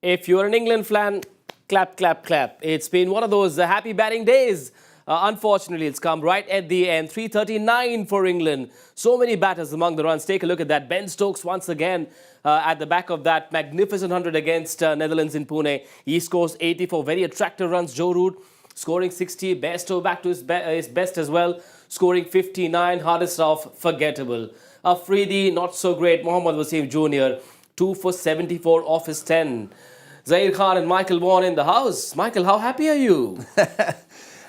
If you're an England fan, clap, clap, clap. It's been one of those happy batting days. Unfortunately, it's come right at the end. 339 for England. So many batters among the runs. Take a look at that. Ben Stokes once again at the back of that magnificent 100 against Netherlands in Pune. He scores 84. Very attractive runs. Joe Root scoring 60. Bairstow back to his best as well. Scoring 59. Hardest off, forgettable. Afridi, not so great. Mohammad Wasim Jr., 2 for 74 off his 10. Zaheer Khan and Michael Vaughan in the house. Michael, how happy are you?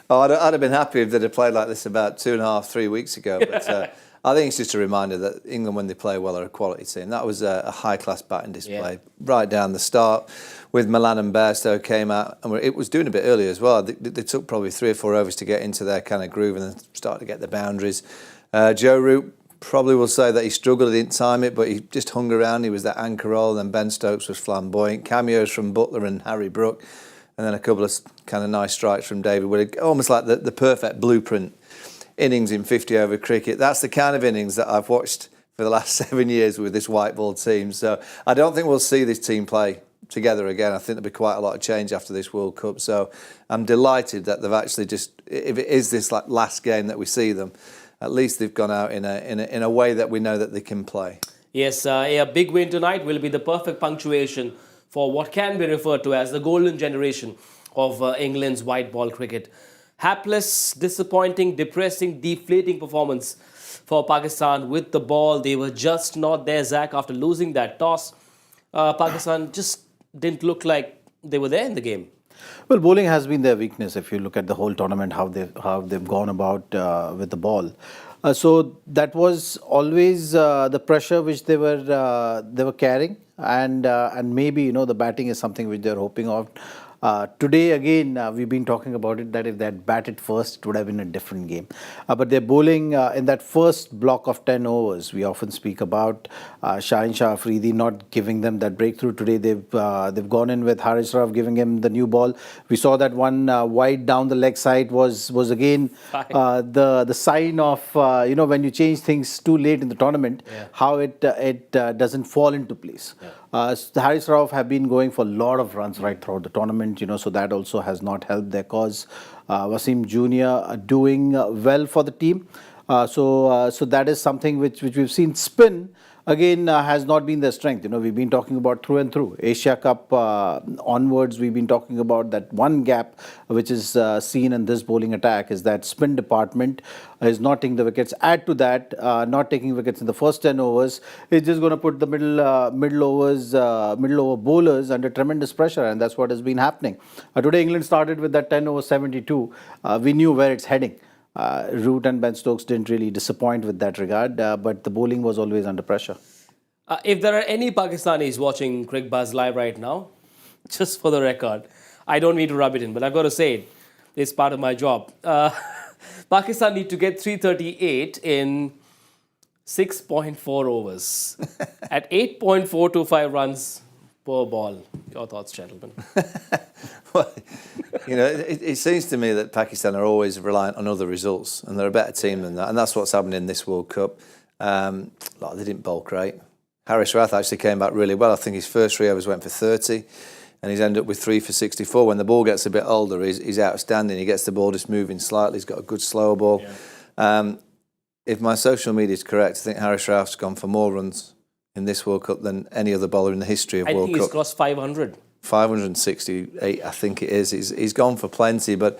I'd have been happy if they'd have played like this about 2.5, 3 weeks ago. But I think it's just a reminder that England, when they play well, are a quality team. That was a high-class batting display right down the start. With Milan and Bairstow came out, and it was doing a bit earlier as well. They took probably 3 or 4 overs to get into their kind of groove and then start to get the boundaries. Joe Root probably will say that he struggled, he didn't time it, but he just hung around. He was that anchor role. Then Ben Stokes was flamboyant. Cameos from Butler and Harry Brook. And then a couple of kind of nice strikes from David Wood. Almost like the perfect blueprint innings in 50 over cricket. That's the kind of innings that I've watched for the last 7 years with this white ball team. So I don't think we'll see this team play together again. I think there'll be quite a lot of change after this World Cup. So I'm delighted that they've actually just, if it is this like last game that we see them, at least they've gone out in a way that we know that they can play. Yes, a big win tonight will be the perfect punctuation for what can be referred to as the golden generation of England's white ball cricket. Hapless, disappointing, depressing, deflating performance for Pakistan with the ball. They were just not there, Zach, after losing that toss. Pakistan just didn't look like they were there in the game. Well, bowling has been their weakness. If you look at the whole tournament, how they've gone about with the ball, so that was always the pressure which they were carrying, and maybe the batting is something which they're hoping of. Today again, we've been talking about it, that if they had batted first, it would have been a different game. But they're bowling in that first block of 10 overs. We often speak about Shah Afridi not giving them that breakthrough. Today they've gone in with Haris Rauf giving him the new ball. We saw that one wide down the leg side was again the sign of when you change things too late in the tournament, how it doesn't fall into place. Haris Rauf have been going for a lot of runs right throughout the tournament, so that also has not helped their cause. Wasim Jr. doing well for the team. So that is something which we've seen. Spin again has not been their strength. We've been talking about through and through. Asia Cup onwards, we've been talking about that one gap which is seen in this bowling attack is that spin department is not taking the wickets. Add to that, not taking wickets in the first 10 overs, it's just going to put the middle over bowlers under tremendous pressure, and that's what has been happening. Today, England started with that 10 over 72. We knew where it's heading. Root and Ben Stokes didn't really disappoint with that regard, but the bowling was always under pressure. If there are any Pakistanis watching Cricbuzz live right now, just for the record, I don't mean to rub it in, but I've got to say it. It's part of my job. Pakistan need to get 338 in 6.4 overs at 8.425 runs per ball. Your thoughts, gentlemen? Well, it seems to me that Pakistan are always reliant on other results, and they're a better team than that, and that's what's happened in this World Cup. They didn't bowl great. Haris Rauf actually came back really well. I think his first 3 overs went for 30, and he's ended up with 3 for 64. When the ball gets a bit older, he's outstanding. He gets the ball just moving slightly. He's got a good slow ball. Yeah. If my social media is correct, I think Haris Rauf's gone for more runs in this World Cup than any other bowler in the history of World Cup. I think he's crossed 500. 568, I think it is. He's gone for plenty, but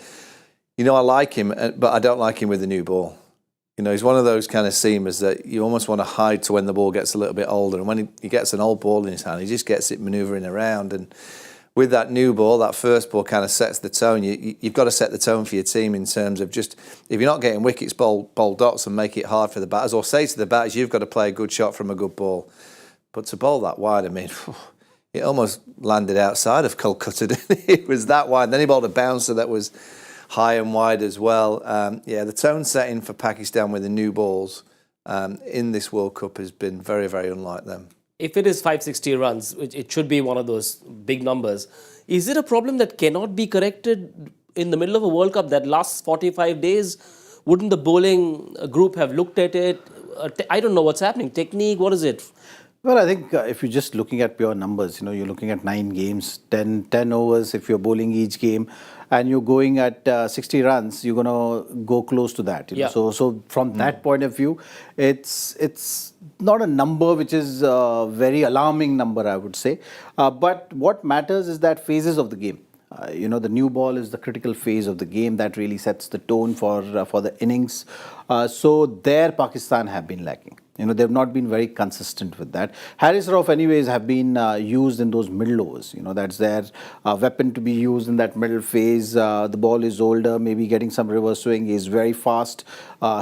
I like him, but I don't like him with the new ball. He's one of those kind of seamers that you almost want to hide to when the ball gets a little bit older, and when he gets an old ball in his hand, he just gets it manoeuvring around. And with that new ball, that first ball kind of sets the tone. You've got to set the tone for your team in terms of just, if you're not getting wickets, bowl dots and make it hard for the batters, or say to the batters, you've got to play a good shot from a good ball. But to bowl that wide, I mean, it almost landed outside of Kolkata. It was that wide. Then he bowled a bouncer that was high and wide as well. The tone setting for Pakistan with the new balls in this World Cup has been very, very unlike them. If it is 560 runs, it should be one of those big numbers. Is it a problem that cannot be corrected in the middle of a World Cup that lasts 45 days? Wouldn't the bowling group have looked at it? I don't know what's happening. Technique, what is it? Well, I think if you're just looking at pure numbers, you're looking at 9 games, 10 overs. If you're bowling each game, and you're going at 60 runs, you're gonna go close to that. Yeah. So from that point of view, it's not a number which is a very alarming number, I would say. But what matters is that phases of the game. The new ball is the critical phase of the game that really sets the tone for the innings. So there, Pakistan have been lacking. They've not been very consistent with that. Harris Rauf, anyways, have been used in those middle overs. That's their weapon to be used in that middle phase. The ball is older, maybe getting some reverse swing. Is very fast,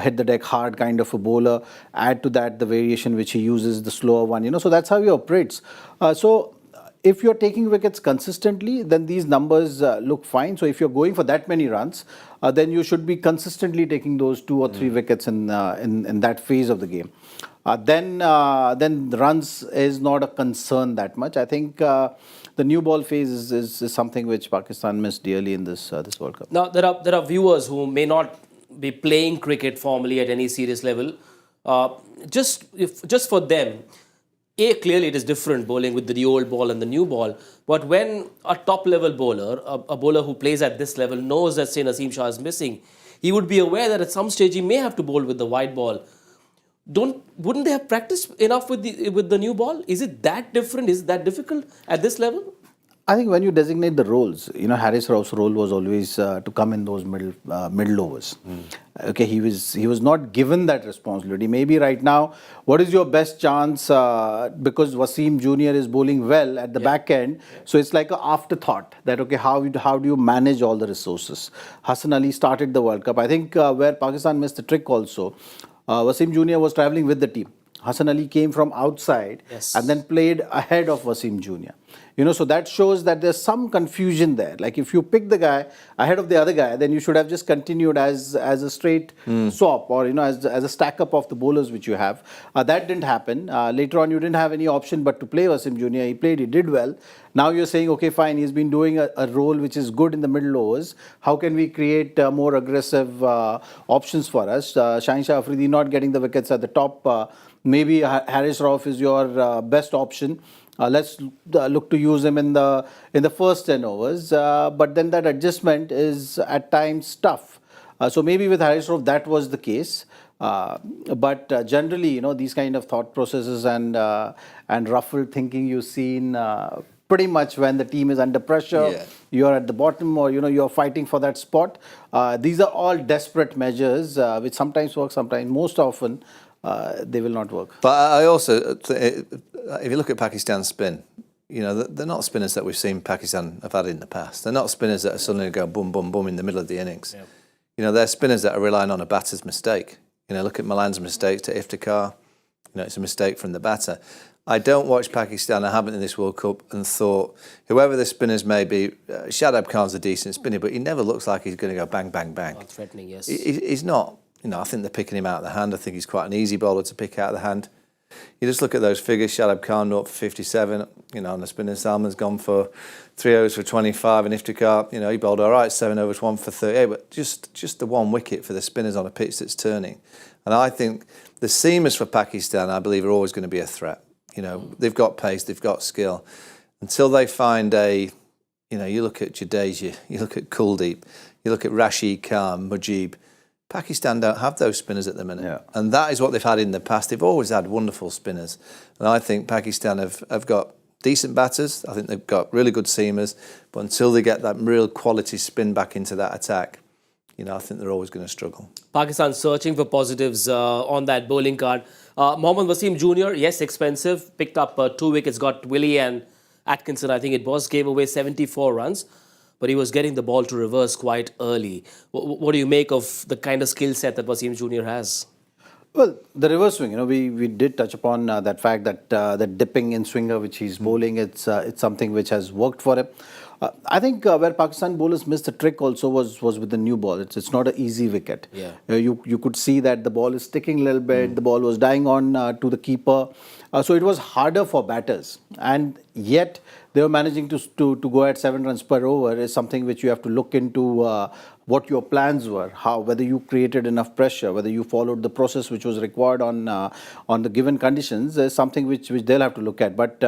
hit the deck hard kind of a bowler. Add to that the variation which he uses, the slower one. So that's how he operates. If you're taking wickets consistently, then these numbers look fine. So if you're going for that many runs, then you should be consistently taking those 2 or 3 wickets in that phase of the game. Then the runs is not a concern that much. I think the new ball phase is something which Pakistan missed dearly in this World Cup. Now, there are viewers who may not be playing cricket formally at any serious level. Just for them, clearly it is different bowling with the old ball and the new ball. But when a top-level bowler, a bowler who plays at this level, knows that, say, Naseem Shah is missing, he would be aware that at some stage he may have to bowl with the white ball. Wouldn't they have practiced enough with the new ball? Is it that different? Is it that difficult at this level? I think when you designate the roles, Harris Rauf's role was always to come in those middle overs. Okay, he was not given that responsibility. Maybe right now, what is your best chance? Because Wasim Jr. is bowling well at the back end, so it's like an afterthought that okay, how do you manage all the resources? Hassan Ali started the World Cup. I think where Pakistan missed the trick also, Wasim Jr. was travelling with the team. Hassan Ali came from outside and then played ahead of Wasim Jr. So that shows that there's some confusion there. Like if you pick the guy ahead of the other guy, then you should have just continued as a straight swap or as a stack up of the bowlers which you have. That didn't happen. Later on, you didn't have any option but to play Wasim Jr. He played, he did well. Now you're saying, okay, fine, he's been doing a role which is good in the middle overs. How can we create more aggressive options for us? Shaheen Shah Afridi not getting the wickets at the top. Maybe Harris Rauf is your best option. Let's look to use him in the first 10 overs. But then that adjustment is at times tough. So maybe with Harris Rauf that was the case. But generally, these kind of thought processes and ruffled thinking you've seen pretty much when the team is under pressure, you're at the bottom or you're fighting for that spot. These are all desperate measures which sometimes work, sometimes most often they will not work. But I also, if you look at Pakistan's spin, they're not spinners that we've seen Pakistan have had in the past. They're not spinners that are suddenly go boom, boom, boom in the middle of the innings. Yeah. They're spinners that are relying on a batter's mistake. Look at Malan's mistake to Iftikhar. It's a mistake from the batter. I don't watch Pakistan, I haven't in this World Cup, and thought, whoever the spinners may be, Shadab Khan's a decent spinner, but he never looks like he's going to go bang, bang, bang. Not threatening, yes. He's not. I think they're picking him out of the hand. I think he's quite an easy bowler to pick out of the hand. You just look at those figures. Shadab Khan up for 57. On the spinner, Salman's gone for 3 overs for 25, and Iftikhar, he bowled all right, 7 overs, 1 for 38. But just the 1 wicket for the spinners on a pitch that's turning. And I think the seamers for Pakistan, I believe, are always going to be a threat. They've got pace, they've got skill. Until they find you look at Jadeja, you look at Kuldeep, you look at Rashid Khan, Mujib. Pakistan don't have those spinners at the minute. Yeah. And that is what they've had in the past. They've always had wonderful spinners. And I think Pakistan have got decent batters. I think they've got really good seamers. But until they get that real quality spin back into that attack, I think they're always going to struggle. Pakistan searching for positives on that bowling card. Mohammad Wasim Jr., yes, expensive. Picked up 2 wickets, got Willie and Atkinson, I think it was, gave away 74 runs. But he was getting the ball to reverse quite early. What do you make of the kind of skill set that Wasim Jr. has? Well, the reverse swing, we did touch upon that fact that that dipping in swinger which he's bowling, it's something which has worked for him. I think where Pakistan bowlers missed the trick also was with the new ball. It's not an easy wicket. Yeah. You could see that the ball is sticking a little bit. The ball was dying on to the keeper. So it was harder for batters. And yet they were managing to go at 7 runs per over is something which you have to look into what your plans were, whether you created enough pressure, whether you followed the process which was required on the given conditions is something which they'll have to look at. But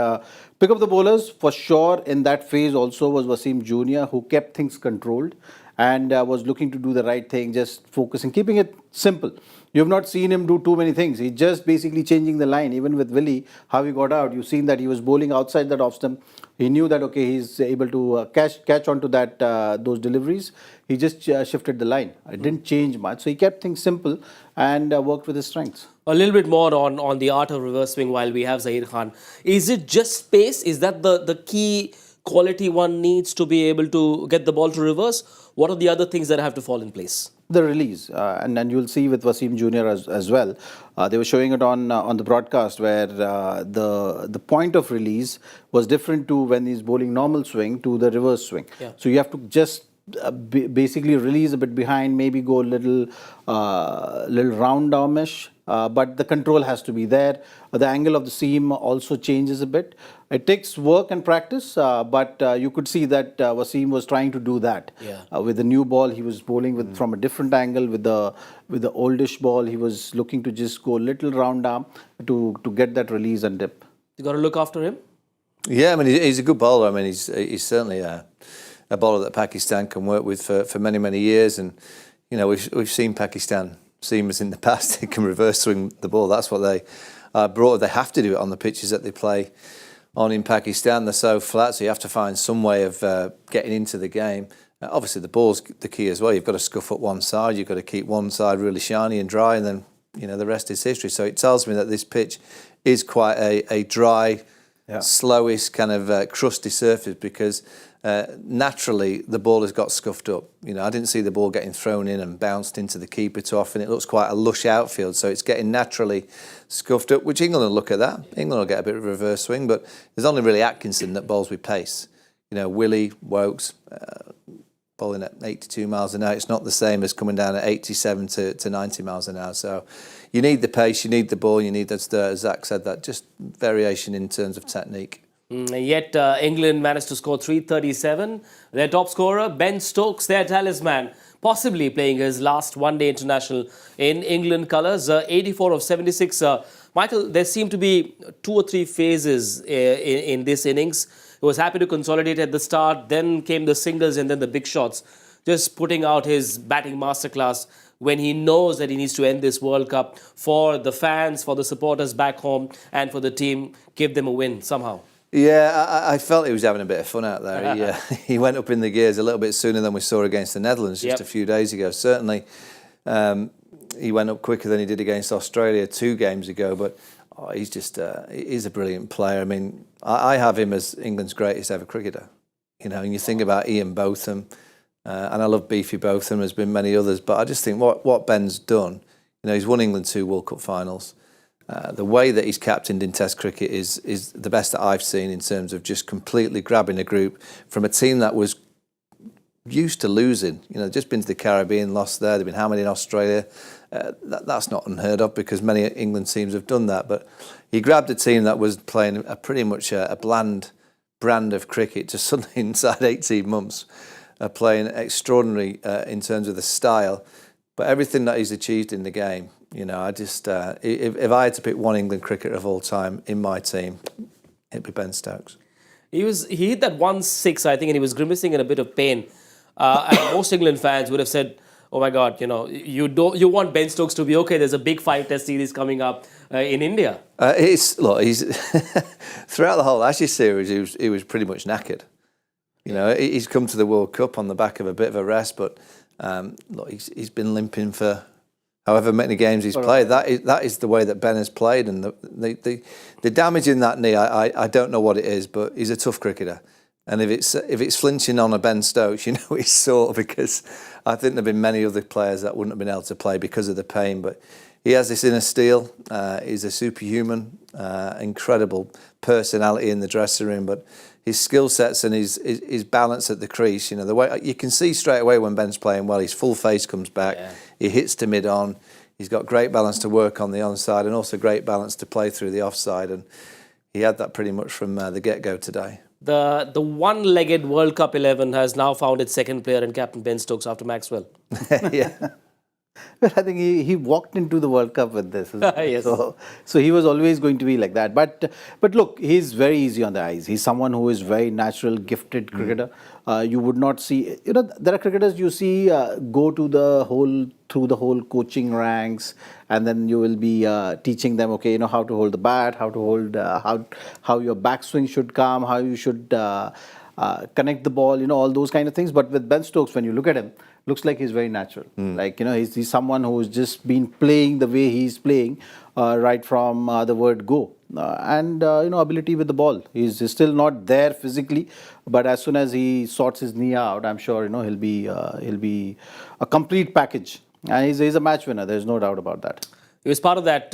pick up the bowlers for sure in that phase also was Wasim Jr., who kept things controlled and was looking to do the right thing, just focusing, keeping it simple. You have not seen him do too many things. He's just basically changing the line. Even with Willie, how he got out, you've seen that he was bowling outside that off stump. He knew that, okay, he's able to catch onto that those deliveries. He just shifted the line. It didn't change much. So he kept things simple and worked with his strengths. A little bit more on the art of reverse swing while we have Zaheer Khan. Is it just space? Is that the key quality one needs to be able to get the ball to reverse? What are the other things that have to fall in place? The release, and you'll see with Wasim Jr. as well. They were showing it on the broadcast where the point of release was different to when he's bowling normal swing to the reverse swing. Yeah. So you have to just basically release a bit behind, maybe go a little round armish, but the control has to be there. The angle of the seam also changes a bit. It takes work and practice, but you could see that Wasim was trying to do that. Yeah. With the new ball, he was bowling from a different angle. With the oldish ball, he was looking to just go a little round arm to get that release and dip. You got to look after him? Yeah, I mean, he's a good bowler. I mean, he's certainly a bowler that Pakistan can work with for many, many years. And, you know, we've seen Pakistan seamers in the past. They can reverse swing the ball. That's what they brought. They have to do it on the pitches that they play on in Pakistan. They're so flat, so you have to find some way of getting into the game. Obviously, the ball's the key as well. You've got to scuff up one side. You've got to keep one side really shiny and dry, and then, you know, the rest is history. So it tells me that this pitch is quite a dry, slowish kind of crusty surface because naturally the ball has got scuffed up. You know, I didn't see the ball getting thrown in and bounced into the keeper too often. It looks quite a lush outfield, so it's getting naturally scuffed up, which England will look at that. England will get a bit of reverse swing, but there's only really Atkinson that bowls with pace. You know, Willie, Wokes, bowling at 82 miles an hour. It's not the same as coming down at 87 to 90 miles an hour. So you need the pace, you need the ball, you need, as Zach said, that just variation in terms of technique. Yet England managed to score 337. Their top scorer, Ben Stokes, their talisman, possibly playing his last one-day international in England colours. 84 of 76. Michael, there seemed to be 2 or 3 phases in this innings. He was happy to consolidate at the start. Then came the singles and then the big shots. Just putting out his batting masterclass when he knows that he needs to end this World Cup for the fans, for the supporters back home and for the team, give them a win somehow. Yeah, I felt he was having a bit of fun out there. He went up in the gears a little bit sooner than we saw against the Netherlands just a few days ago. Certainly, he went up quicker than he did against Australia 2 games ago. But he's just he's a brilliant player. I mean, I have him as England's greatest ever cricketer. You know, and you think about Ian Botham, and I love Beefy Botham. There's been many others, but I just think what Ben's done. You know, he's won England 2 World Cup finals. The way that he's captained in Test cricket is the best that I've seen in terms of just completely grabbing a group from a team that was used to losing. You know, just been to the Caribbean, lost there. They've been hammered in Australia. That's not unheard of because many England teams have done that. But he grabbed a team that was playing pretty much a bland brand of cricket to suddenly inside 18 months playing extraordinary in terms of the style. But everything that he's achieved in the game, you know, I just if I had to pick one England cricketer of all time in my team, it'd be Ben Stokes. He hit that 1-6, I think, and he was grimacing in a bit of pain. And most England fans would have said, "Oh my God, you know, you want Ben Stokes to be okay. There's a big 5-test series coming up in India." He's throughout the whole Ashes series, he was pretty much knackered. You know, he's come to the World Cup on the back of a bit of a rest, but he's been limping for however many games he's played. That is the way that Ben has played, and the damage in that knee, I don't know what it is, but he's a tough cricketer. And if it's flinching on a Ben Stokes, you know he's sore, because I think there've been many other players that wouldn't have been able to play because of the pain. But he has this inner steel. He's a superhuman, incredible personality in the dressing room. But his skill sets and his balance at the crease, you know, the way you can see straight away when Ben's playing well, his full face comes back. Yeah. He hits to mid on. He's got great balance to work on the onside and also great balance to play through the offside. And he had that pretty much from the get-go today. the one-legged World Cup 11 has now found its second player in Captain Ben Stokes after Maxwell. Yeah. Well, I think he walked into the World Cup with this. Isn't it? Yes. So he was always going to be like that. But look, he's very easy on the eyes. He's someone who is very natural, gifted cricketer. You would not see, there are cricketers you see go to through the whole coaching ranks, and then you will be teaching them, okay, how to hold the bat, how to hold, how your backswing should come, how you should connect the ball, all those kind of things. But with Ben Stokes, when you look at him, looks like he's very natural. Like, he's someone who's just been playing the way he's playing right from the word go. And ability with the ball. He's still not there physically, but as soon as he sorts his knee out, I'm sure, he'll be a complete package. And he's a match winner. There's no doubt about that. He was part of that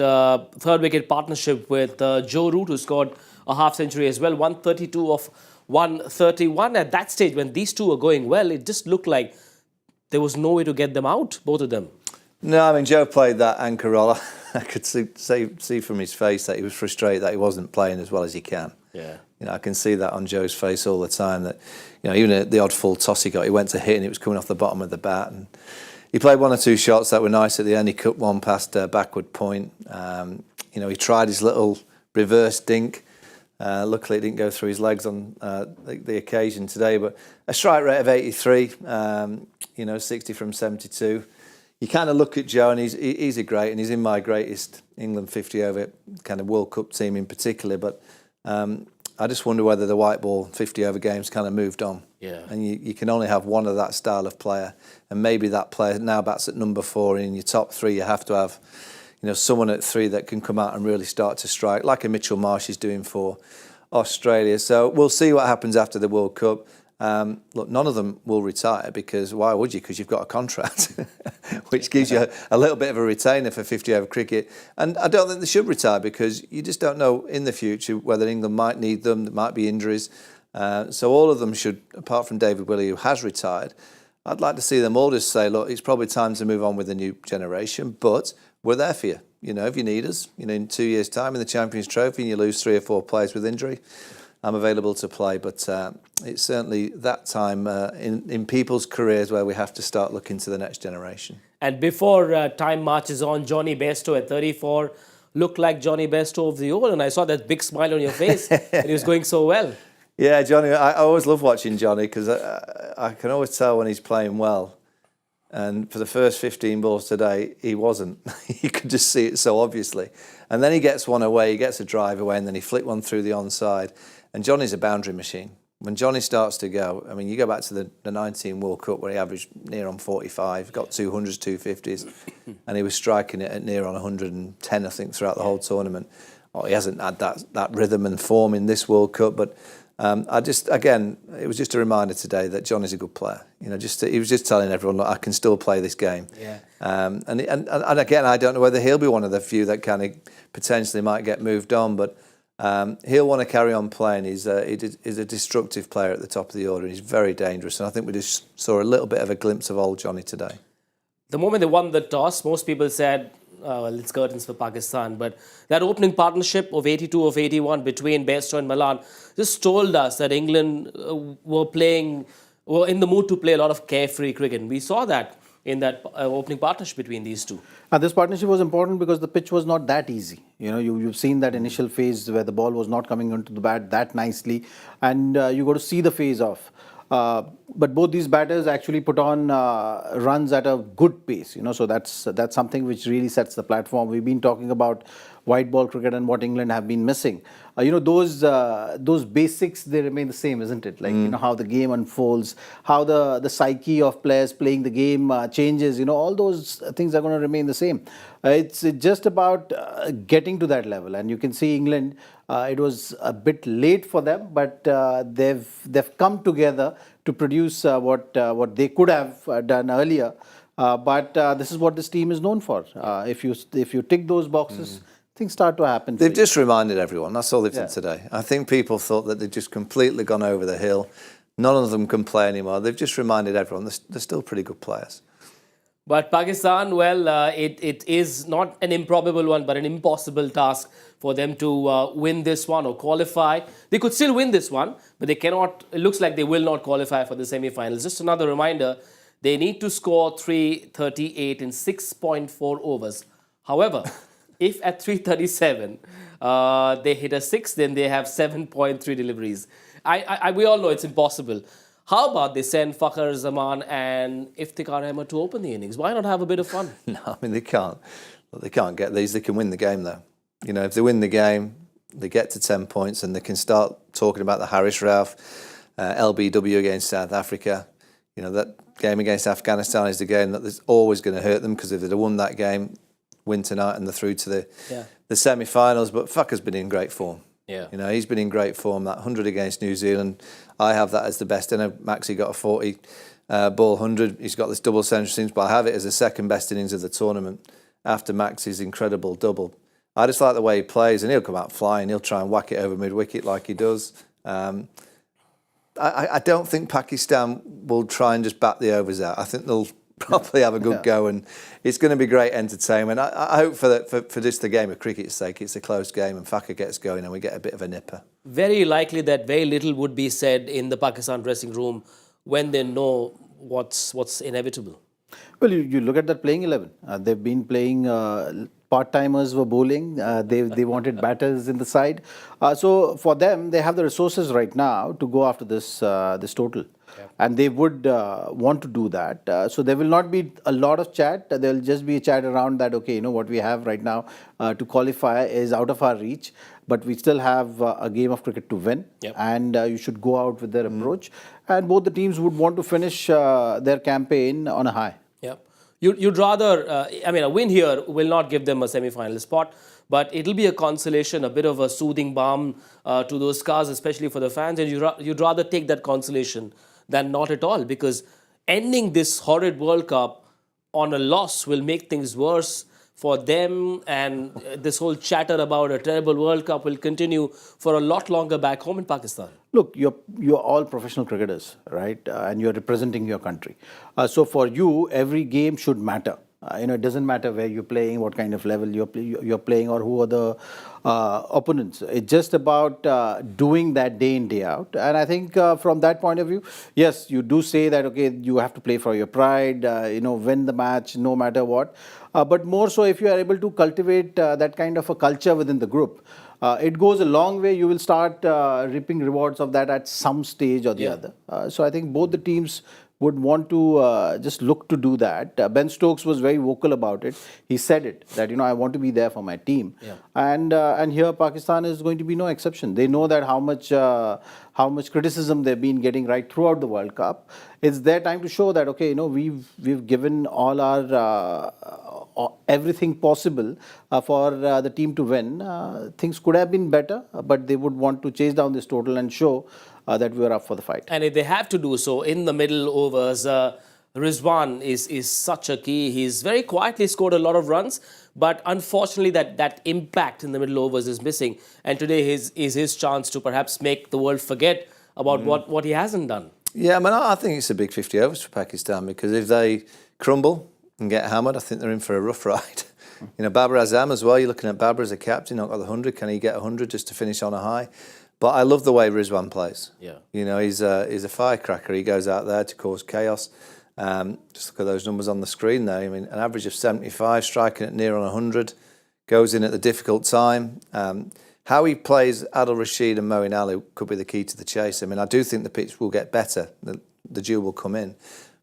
third wicket partnership with Joe Root, who scored a half century as well, 132 of 131. At that stage, when these two were going well, it just looked like there was no way to get them out, both of them. No, I mean, Joe played that anchor role. I could see from his face that he was frustrated that he wasn't playing as well as he can. Yeah. I can see that on Joe's face all the time, that, even at the odd full toss he got, he went to hit and it was coming off the bottom of the bat. And he played one or two shots that were nice at the end. He cut one past backward point. He tried his little reverse dink. Luckily, it didn't go through his legs on the occasion today. But a strike rate of 83, 60 from 72. You kind of look at Joe, and he's a great, and he's in my greatest England 50 over kind of World Cup team in particular. But I just wonder whether the white ball 50 over games kind of moved on. Yeah. And you can only have one of that style of player, and maybe that player now bats at number 4. In your top 3, you have to have someone at 3 that can come out and really start to strike, like a Mitchell Marsh is doing for Australia. So we'll see what happens after the World Cup. Look, none of them will retire, because why would you? Because you've got a contract, which gives you a little bit of a retainer for 50 over cricket. And I don't think they should retire, because you just don't know in the future whether England might need them. There might be injuries. So all of them should, apart from David Willey, who has retired, I'd like to see them all just say, look, it's probably time to move on with the new generation, but we're there for you. If you need us, in 2 years' time in the Champions Trophy and you lose 3 or 4 players with injury, I'm available to play. But it's certainly that time in people's careers where we have to start looking to the next generation. And before time marches on, Johnny Bairstow at 34 looked like Johnny Bairstow of the old, and I saw that big smile on your face and he was going so well. Yeah, Johnny, I always love watching Johnny, because I can always tell when he's playing well. And for the first 15 balls today, he wasn't. You could just see it so obviously. And then he gets one away, he gets a drive away, and then he flicked one through the onside. And Johnny's a boundary machine. When Johnny starts to go, I mean, you go back to the 19 World Cup where he averaged near on 45, got 200s, 250s, and he was striking it at near on 110, I think, throughout the whole tournament. Oh, he hasn't had that rhythm and form in this World Cup, but again, it was just a reminder today that Johnny's a good player. He was just telling everyone, look, I can still play this game. Yeah. And again, I don't know whether he'll be one of the few that kind of potentially might get moved on, but he'll want to carry on playing. He's a destructive player at the top of the order, and he's very dangerous. And I think we just saw a little bit of a glimpse of old Johnny today. The moment they won the toss, most people said, well, it's curtains for Pakistan. But that opening partnership of 82 of 81 between Bairstow and Malan just told us that England were in the mood to play a lot of carefree cricket. And we saw that in that opening partnership between these two. And this partnership was important because the pitch was not that easy. You've seen that initial phase where the ball was not coming into the bat that nicely, and you got to see the phase off. But both these batters actually put on runs at a good pace, so that's something which really sets the platform. We've been talking about white ball cricket and what England have been missing. Those basics, they remain the same, isn't it? Like, how the game unfolds, how the psyche of players playing the game changes, all those things are going to remain the same. It's just about getting to that level. And you can see England, it was a bit late for them, but they've come together to produce what they could have done earlier. But this is what this team is known for. If you tick those boxes, things start to happen. They've just reminded everyone. That's all they've done today. I think people thought that they'd just completely gone over the hill. None of them can play anymore. They've just reminded everyone they're still pretty good players. But Pakistan, well, it is not an improbable one, but an impossible task for them to win this one or qualify. They could still win this one, but they cannot. It looks like they will not qualify for the semi-finals. Just another reminder, they need to score 338 in 6.4 overs. However, if at 337 they hit a 6, then they have 7.3 deliveries. We all know it's impossible. How about they send Fakhar Zaman and Iftikhar Ahmed to open the innings? Why not have a bit of fun? No, I mean, they can't. Well, they can't get these. They can win the game, though. You know, if they win the game, they get to 10 points and they can start talking about the Harris Ralph, LBW against South Africa. You know, that game against Afghanistan is the game that is always going to hurt them, because if they'd have won that game, win tonight and they're through to the semi-finals. But Fakhar's been in great form. Yeah. You know, he's been in great form. That 100 against New Zealand, I have that as the best. I know Maxi got a 40 ball 100. He's got this double century, but I have it as the second best innings of the tournament after Maxi's incredible double. I just like the way he plays, and he'll come out flying. He'll try and whack it over mid-wicket like he does. I don't think Pakistan will try and just bat the overs out. I think they'll probably have a good go, and it's going to be great entertainment. I hope for just the game of cricket's sake, it's a close game and Fakhar gets going and we get a bit of a nipper. Very likely that very little would be said in the Pakistan dressing room when they know what's inevitable. Well, you look at that playing 11. They've been playing. Part-timers were bowling. They wanted batters in the side. So for them, they have the resources right now to go after this total. Yep. And they would want to do that. So there will not be a lot of chat. There will just be a chat around that, okay, you know, what we have right now to qualify is out of our reach, but we still have a game of cricket to win. Yep. And you should go out with their approach. And both the teams would want to finish their campaign on a high. Yep. You'd rather, a win here will not give them a semi-final spot, but it'll be a consolation, a bit of a soothing balm to those scars, especially for the fans. And you'd rather take that consolation than not at all, because ending this horrid World Cup on a loss will make things worse for them, and this whole chatter about a terrible World Cup will continue for a lot longer back home in Pakistan. Look, you're all professional cricketers, right? And you're representing your country. So for you, every game should matter. It doesn't matter where you're playing, what kind of level you're playing, or who are the opponents. It's just about doing that day in, day out. And I think from that point of view, yes, you do say that, okay, you have to play for your pride, win the match no matter what. But more so if you are able to cultivate that kind of a culture within the group, it goes a long way. You will start reaping rewards of that at some stage or the other. So I think both the teams would want to just look to do that. Ben Stokes was very vocal about it. He said it, that, I want to be there for my team. Yeah. And here Pakistan is going to be no exception. They know that how much criticism they've been getting right throughout the World Cup. It's their time to show that, okay, we've given all our everything possible for the team to win. Things could have been better, but they would want to chase down this total and show that we are up for the fight. And if they have to do so in the middle overs, Rizwan is such a key. He's very quietly scored a lot of runs, but unfortunately that impact in the middle overs is missing. And today is his chance to perhaps make the world forget about what he hasn't done. Yeah, I think it's a big 50 overs for Pakistan, because if they crumble and get hammered, I think they're in for a rough ride. Babar Azam as well. You're looking at Babar as a captain, not got the 100. Can he get 100 just to finish on a high? But I love the way Rizwan plays. Yeah. He's a firecracker. He goes out there to cause chaos. Just look at those numbers on the screen there. An average of 75, striking at near on 100, goes in at the difficult time. How he plays Adil Rashid and Moeen Ali could be the key to the chase. I do think the pitch will get better. The dew will come in.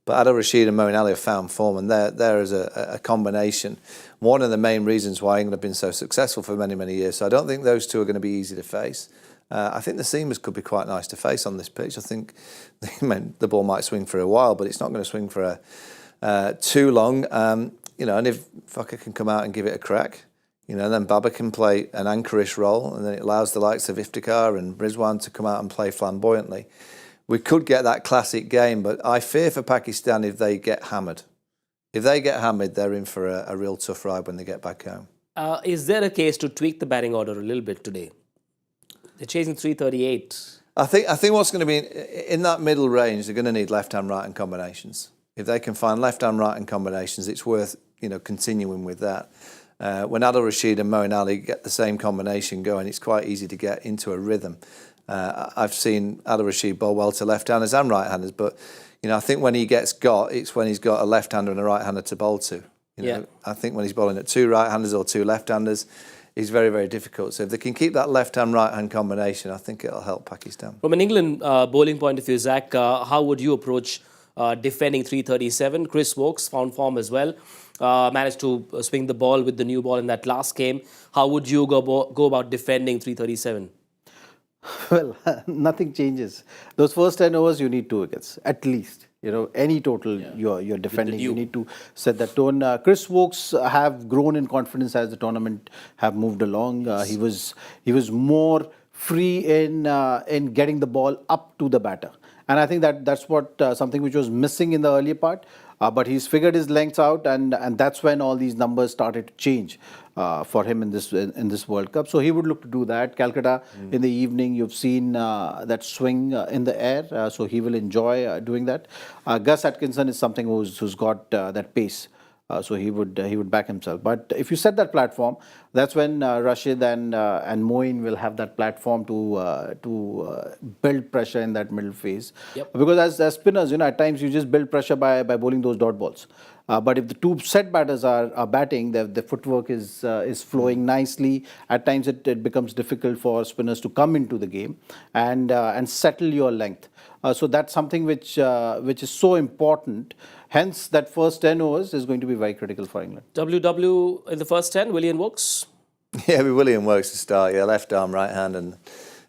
But Adil Rashid and Moeen Ali have found form, and there is a combination. One of the main reasons why England have been so successful for many, many years. So I don't think those two are going to be easy to face. I think the seamers could be quite nice to face on this pitch. I think the ball might swing for a while, but it's not going to swing for too long. And if Fakhar can come out and give it a crack, then Babar can play an anchorish role, and then it allows the likes of Iftikhar and Rizwan to come out and play flamboyantly. We could get that classic game, but I fear for Pakistan if they get hammered. If they get hammered, they're in for a real tough ride when they get back home. Is there a case to tweak the batting order a little bit today? They're chasing 338. I think what's going to be in that middle range, they're going to need left-hand, right-hand combinations. If they can find left-hand, right-hand combinations, it's worth continuing with that. When Adil Rashid and Moeen Ali get the same combination going, it's quite easy to get into a rhythm. I've seen Adil Rashid bowl well to left-handers and right-handers, but I think when he gets it's when he's got a left-hander and a right-hander to bowl to. I think when he's bowling at 2 right-handers or 2 left-handers, it's very, very difficult. So if they can keep that left-hand, right-hand combination, I think it'll help Pakistan. From an England bowling point of view, Zach, how would you approach defending 337? Chris Woakes found form as well. Managed to swing the ball with the new ball in that last game. How would you go about defending 337? Well, nothing changes. Those first 10 overs, you need 2 wickets, at least. Any total you're defending, you need to set that tone. Chris Woakes have grown in confidence as the tournament have moved along. He was more free in getting the ball up to the batter. And I think that's what something which was missing in the earlier part. But he's figured his lengths out, and that's when all these numbers started to change for him in this World Cup. So he would look to do that. Calcutta in the evening, you've seen that swing in the air, so he will enjoy doing that. Gus Atkinson is something who's got that pace. So he would back himself. But if you set that platform, that's when Rashid and Moeen will have that platform to build pressure in that middle phase. Yep. Because as spinners, at times you just build pressure by bowling those dot balls. But if the 2 set batters are batting, the footwork is flowing nicely. At times it becomes difficult for spinners to come into the game and settle your length. So that's something which is so important. Hence, that first 10 overs is going to be very critical for England. WW in the first 10, William Woakes? Yeah, with William Woakes to start, left arm, right hand, and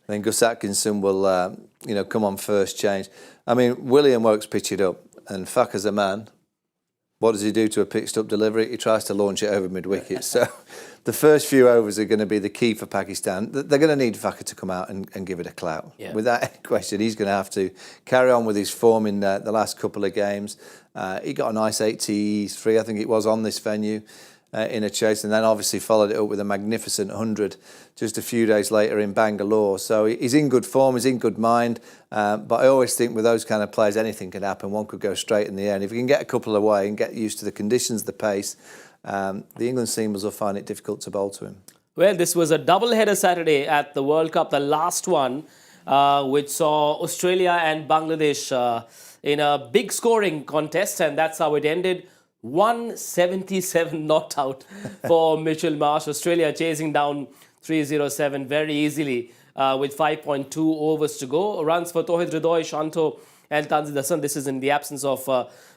then Gus Atkinson will, come on first change. I mean, William Woakes pitch it up, and Fak as a man, what does he do to a pitched up delivery? He tries to launch it over mid-wicket. So the first few overs are going to be the key for Pakistan. They're going to need Faka to come out and give it a clout. Yeah. Without any question, he's going to have to carry on with his form in the last couple of games. He got a nice 83, I think it was, on this venue in a chase, and then obviously followed it up with a magnificent 100 just a few days later in Bangalore. So he's in good form, he's in good mind, but I always think with those kind of players, anything can happen. One could go straight in the air, and if he can get a couple away and get used to the conditions, the pace, the England seamers will find it difficult to bowl to him. Well, this was a double-header Saturday at the World Cup, the last one, which saw Australia and Bangladesh in a big scoring contest, and that's how it ended. 177 not out for Mitchell Marsh. Australia chasing down 307 very easily with 5.2 overs to go. Runs for Tauhid Ridoy, Shanto and Tanzil Hassan. This is in the absence of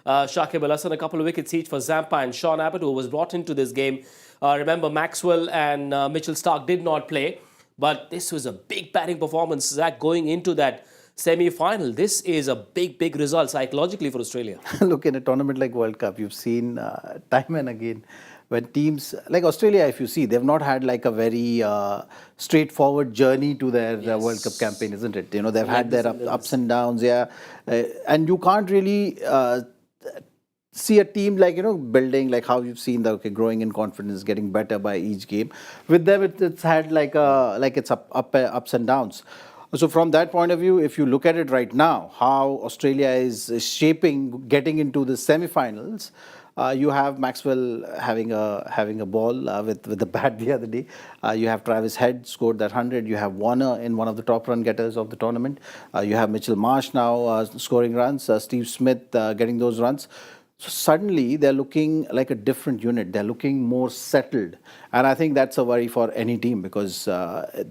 Shakib Al Hasan. A couple of wickets each for Zampa and Sean Abbott, who was brought into this game. Remember, Maxwell and Mitchell Starc did not play, but this was a big batting performance, Zach, going into that semi-final. This is a big result psychologically for Australia. Look, in a tournament like World Cup, you've seen time and again when teams like Australia, if you see, they've not had like a very straightforward journey to their World Cup campaign, isn't it? They've had their ups and downs, and you can't really see a team like, building, like how you've seen growing in confidence, getting better by each game. With them, it's had it's ups and downs. So from that point of view, if you look at it right now, how Australia is shaping, getting into the semi-finals, you have Maxwell having a ball with the bat the other day. You have Travis Head scored that 100. You have Warner in one of the top run getters of the tournament. You have Mitchell Marsh now scoring runs. Steve Smith getting those runs. So suddenly they're looking like a different unit. They're looking more settled. And I think that's a worry for any team, because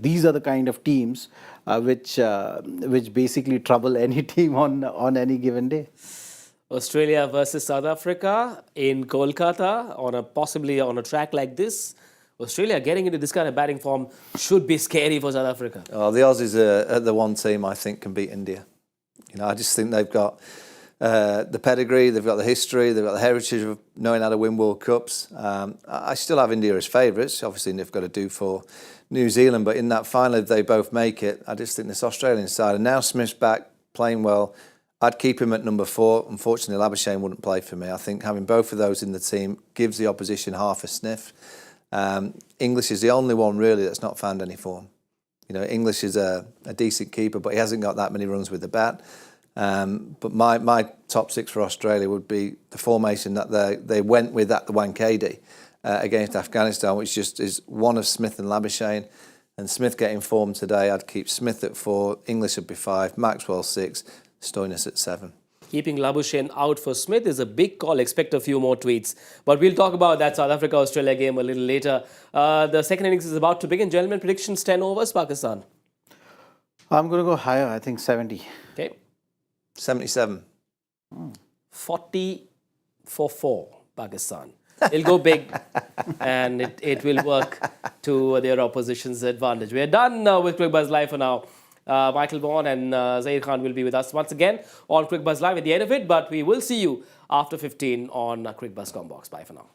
these are the kind of teams which basically trouble any team on any given day. Australia versus South Africa in Kolkata possibly on a track like this. Australia getting into this kind of batting form should be scary for South Africa. Oh, the Aussies are the one team I think can beat India. I just think they've got the pedigree, they've got the history, they've got the heritage of knowing how to win World Cups. I still have India as favourites. Obviously, they've got to do for New Zealand, but in that final, if they both make it, I just think this Australian side, and now Smith's back playing well, I'd keep him at number 4. Unfortunately, Labuschagne wouldn't play for me. I think having both of those in the team gives the opposition half a sniff. English is the only one really that's not found any form. English is a decent keeper, but he hasn't got that many runs with the bat. But my top 6 for Australia would be the formation that they went with at the Wankhede. against Afghanistan, which just is one of Smith and Labuschagne. And Smith getting form today, I'd keep Smith at 4, English would be 5, Maxwell 6, Stoinis at 7. Keeping Labuschagne out for Smith is a big call. Expect a few more tweets. But we'll talk about that South Africa-Australia game a little later. The second innings is about to begin. Gentlemen, predictions 10 overs, Pakistan. I'm going to go higher, I think 70. Okay. 77. 40 for 4, Pakistan. They'll go big and it will work to their opposition's advantage. We are done with Cricbuzz Live for now. Michael Vaughan and Zaheer Khan will be with us once again on Cricbuzz Live at the end of it, but we will see you after 15 on Cricbuzz Combox. Bye for now.